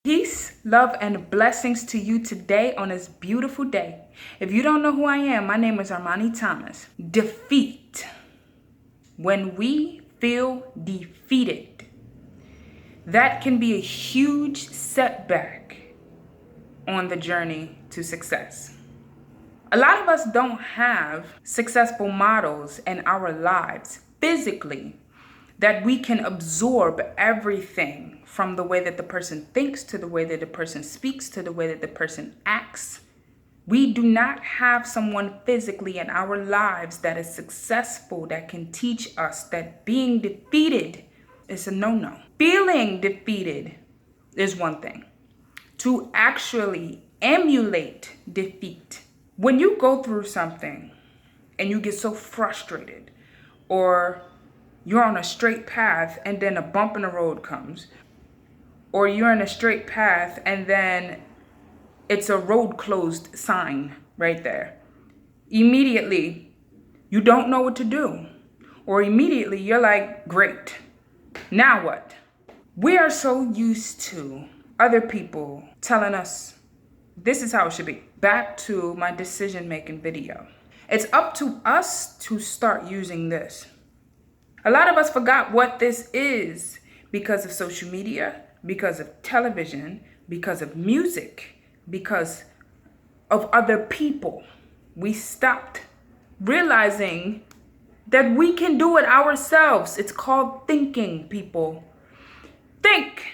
Peace, love, and blessings to you today on this beautiful day. If you don't know who I am, my name is Armani Thomas. Defeat. When we feel defeated, that can be a huge setback on the journey to success. A lot of us don't have successful models in our lives physically that we can absorb everything from the way that the person thinks to the way that the person speaks to the way that the person acts. We do not have someone physically in our lives that is successful that can teach us that being defeated is a no-no. Feeling defeated is one thing. To actually emulate defeat. When you go through something and you get so frustrated, or you're on a straight path and then a bump in the road comes, or you're in a straight path and then it's a road closed sign right there. Immediately, you don't know what to do. Or immediately you're like, great, now what? We are so used to other people telling us this is how it should be. Back to my decision-making video. It's up to us to start using this. A lot of us forgot what this is because of social media, because of television, because of music, because of other people. We stopped realizing that we can do it ourselves. It's called thinking, people. Think.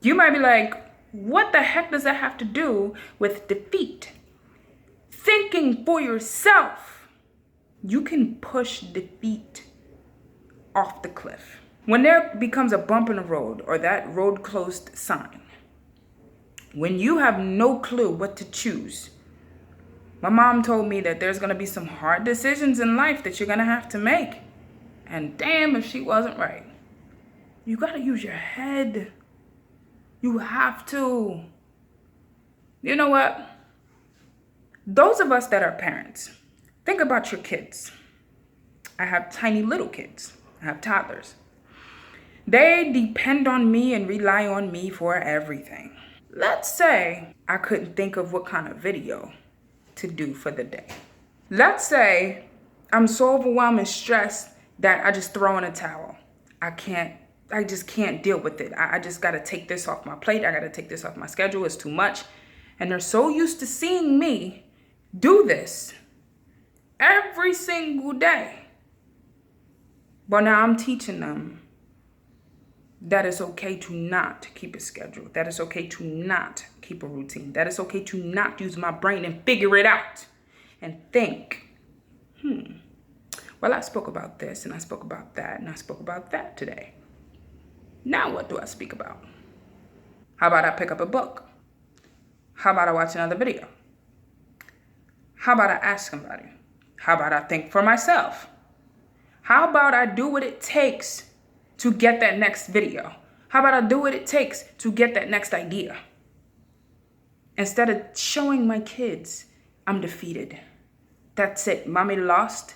You might be like, what the heck does that have to do with defeat? Thinking for yourself. You can push defeat off the cliff. When there becomes a bump in the road or that road closed sign, when you have no clue what to choose, my mom told me that there's gonna be some hard decisions in life that you're gonna have to make. And damn if she wasn't right. You gotta use your head. You have to. You know what? Those of us that are parents, think about your kids. I have tiny little kids. I have toddlers. They depend on me and rely on me for everything. Let's say I couldn't think of what kind of video to do for the day. Let's say I'm so overwhelmed and stressed that I just throw in a towel. I just can't deal with it. I just gotta take this off my plate. I gotta take this off my schedule. It's too much. And they're so used to seeing me do this every single day. But now I'm teaching them that it's okay to not keep a schedule. That it's okay to not keep a routine. That it's okay to not use my brain and figure it out and think, well, I spoke about this and I spoke about that and I spoke about that today. Now what do I speak about? How about I pick up a book? How about I watch another video? How about I ask somebody? How about I think for myself? How about I do what it takes to get that next video? How about I do what it takes to get that next idea? Instead of showing my kids I'm defeated. That's it. Mommy lost.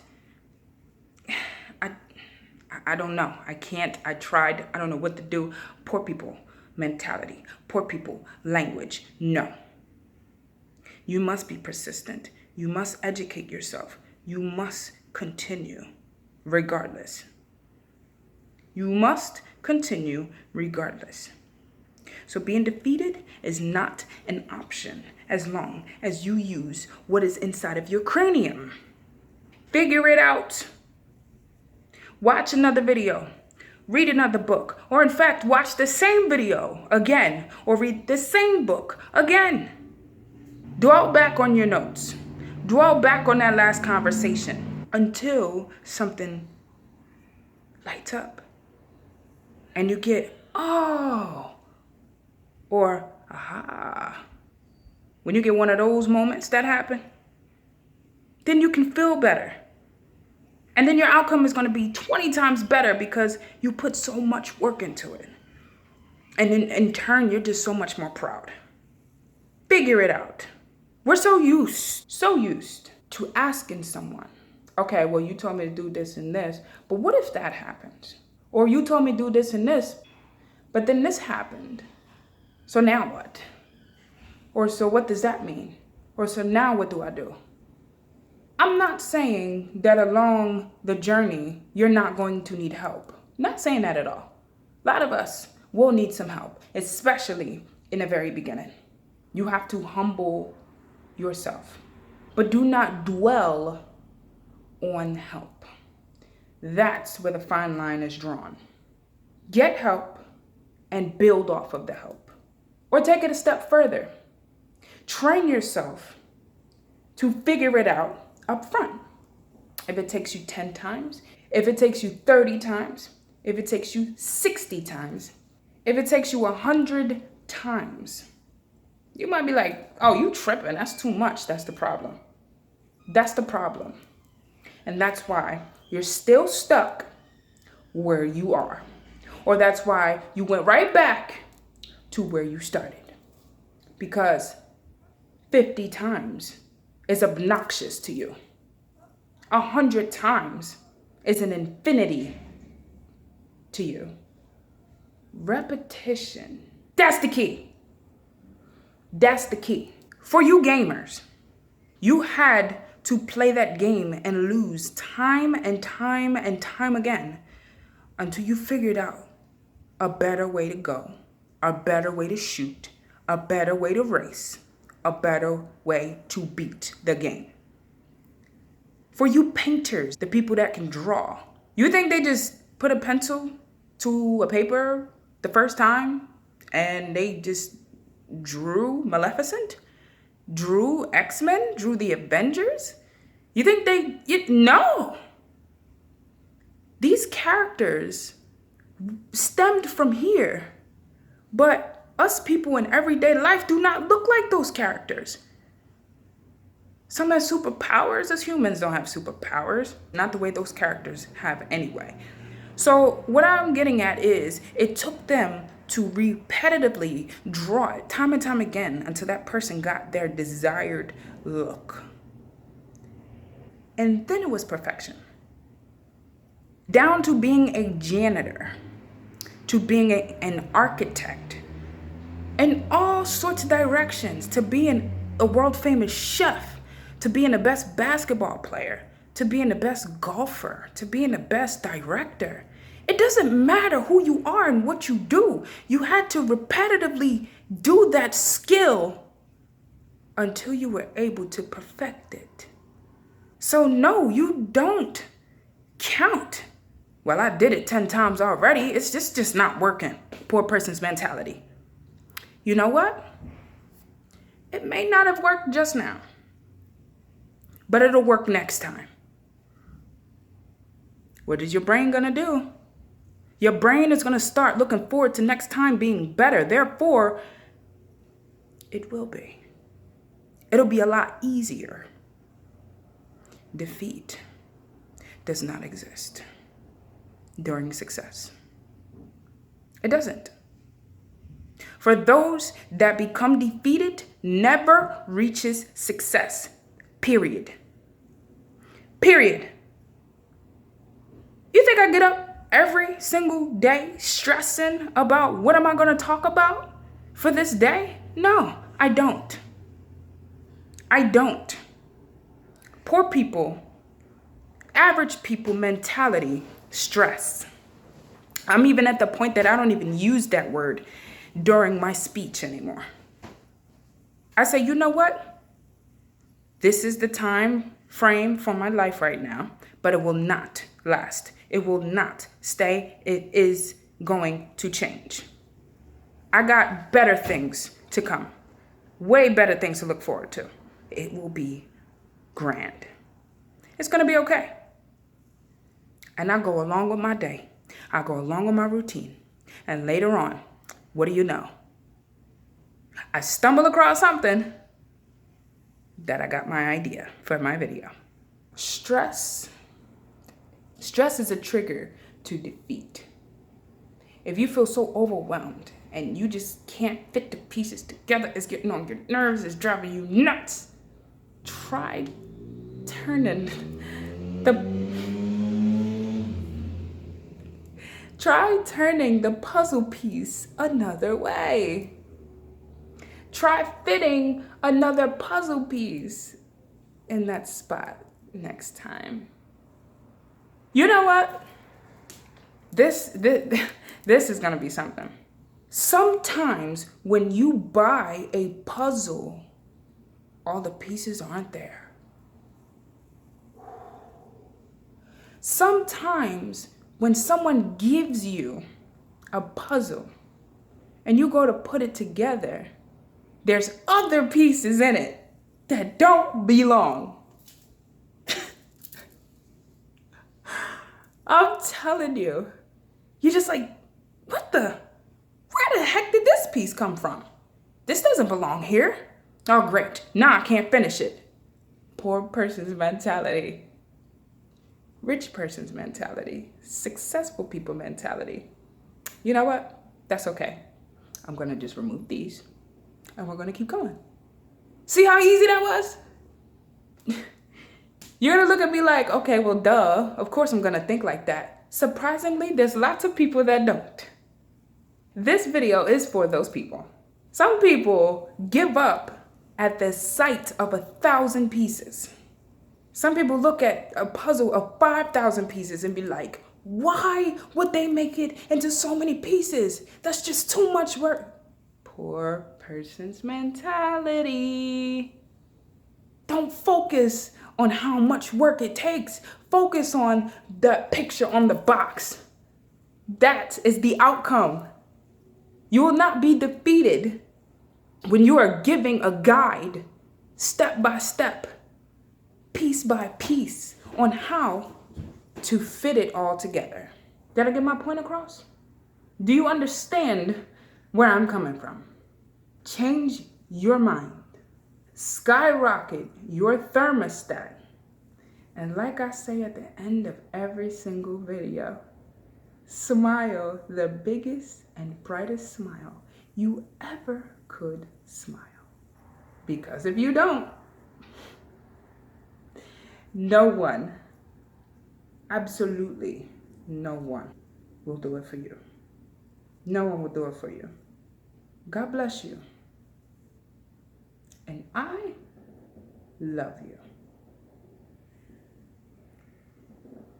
I don't know. I can't. I tried. I don't know what to do. Poor people mentality. Poor people language. No. You must be persistent. You must educate yourself. You must continue regardless. You must continue regardless. So being defeated is not an option as long as you use what is inside of your cranium. Figure it out. Watch another video. Read another book. Or in fact, watch the same video again. Or read the same book again. Dwell back on your notes. Dwell back on that last conversation until something lights up. And you get, oh, or aha. When you get one of those moments that happen, then you can feel better. And then your outcome is going to be 20 times better because you put so much work into it. And then in turn, you're just so much more proud. Figure it out. We're so used to asking someone, okay, well, you told me to do this and this, but what if that happens? Or you told me to do this and this, but then this happened. So now what? Or so what does that mean? Or so now what do I do? I'm not saying that along the journey, you're not going to need help. Not saying that at all. A lot of us will need some help, especially in the very beginning. You have to humble yourself, but do not dwell on help. That's where the fine line is drawn. Get help and build off of the help. Or take it a step further. Train yourself to figure it out up front. If it takes you 10 times, if it takes you 30 times, if it takes you 60 times, if it takes you 100 times, you might be like, oh, you tripping. That's too much. That's the problem. That's the problem. And that's why you're still stuck where you are. Or that's why you went right back to where you started. Because 50 times is obnoxious to you. 100 times is an infinity to you. Repetition. That's the key. That's the key. For you gamers, you had to play that game and lose time and time and time again until you figured out a better way to go, a better way to shoot, a better way to race, a better way to beat the game. For you painters, the people that can draw, you think they just put a pencil to a paper the first time and they just drew Maleficent, drew X-Men, drew the Avengers? You think no. These characters stemmed from here, but us people in everyday life do not look like those characters. Some have superpowers. Us humans don't have superpowers, not the way those characters have anyway. So what I'm getting at is it took them to repetitively draw it time and time again until that person got their desired look. And then it was perfection. Down to being a janitor, to being an architect, in all sorts of directions, to being a world famous chef, to being the best basketball player, to being the best golfer, to being the best director. It doesn't matter who you are and what you do. You had to repetitively do that skill until you were able to perfect it. So no, you don't count. Well, I did it 10 times already. It's just not working. Poor person's mentality. You know what? It may not have worked just now, but it'll work next time. What is your brain gonna do? Your brain is gonna start looking forward to next time being better. Therefore, it will be. It'll be a lot easier. Defeat does not exist during success. It doesn't. For those that become defeated, never reaches success. Period. Period. You think I get up every single day stressing about what am I going to talk about for this day? No, I don't. I don't. Poor people, average people mentality, stress. I'm even at the point that I don't even use that word during my speech anymore. I say, you know what? This is the time frame for my life right now, but it will not last. It will not stay. It is going to change. I got better things to come. Way better things to look forward to. It will be grand. It's going to be okay. And I go along with my day. I go along with my routine. And later on, what do you know? I stumble across something that I got my idea for my video. Stress. Stress is a trigger to defeat. If you feel so overwhelmed and you just can't fit the pieces together, it's getting on your nerves, it's driving you nuts, try turning the puzzle piece another way. Try fitting another puzzle piece in that spot next time. You know what? This is gonna be something. Sometimes when you buy a puzzle, all the pieces aren't there. Sometimes when someone gives you a puzzle and you go to put it together, there's other pieces in it that don't belong. I'm telling you, you're just like, where the heck did this piece come from? This doesn't belong here. Oh, great. Now I can't finish it. Poor person's mentality. Rich person's mentality. Successful people mentality. You know what? That's okay. I'm going to just remove these and we're going to keep going. See how easy that was? You're going to look at me like, okay, well, duh. Of course I'm going to think like that. Surprisingly, there's lots of people that don't. This video is for those people. Some people give up at the sight of 1,000 pieces. Some people look at a puzzle of 5,000 pieces and be like, why would they make it into so many pieces? That's just too much work. Poor person's mentality. Don't focus on how much work it takes. Focus on the picture on the box. That is the outcome. You will not be defeated when you are giving a guide, step by step, piece by piece, on how to fit it all together. Did I get my point across? Do you understand where I'm coming from? Change your mind. Skyrocket your thermostat. And like I say at the end of every single video, smile the biggest and brightest smile you ever could smile. Because if you don't, no one, absolutely no one will do it for you. No one will do it for you. God bless you. And I love you.